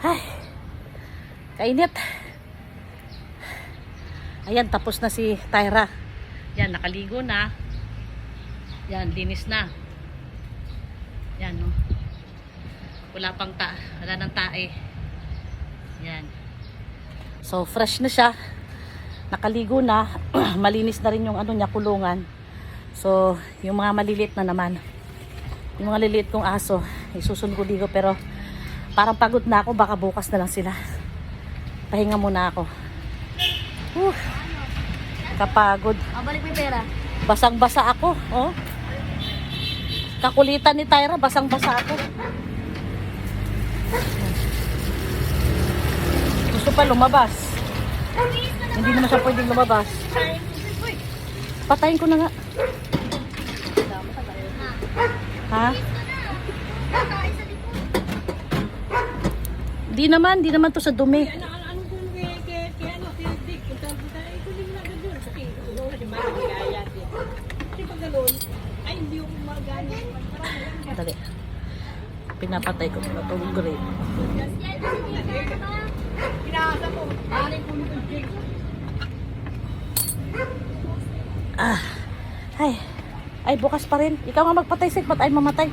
Ay, kainit. Ayan, tapos na si Tyra. Yan, nakaligo na. Yan, linis na. Yan, no. Wala nang tae. Yan. So, fresh na siya. Nakaligo na. Malinis na rin yung ano niya, kulungan. So, yung mga maliliit na naman. Yung mga liliit kong aso, isusunod ko ligo, pero parang pagod na ako, baka bukas na lang sila. Pahinga muna ako. Kapagod. Balik mo yung pera. Basang-basa ako, oh. Kakulitan ni Tyra, basang-basa ako. Gusto pa lumabas. Hindi naman siya pwedeng lumabas. Patayin ko na nga. Ha? Di naman to sa dumi. Dali. Pinapatay ko muna itong grape. Ay, bukas pa rin. Ikaw nga magpatay, Sik. Ba't ay mamatay?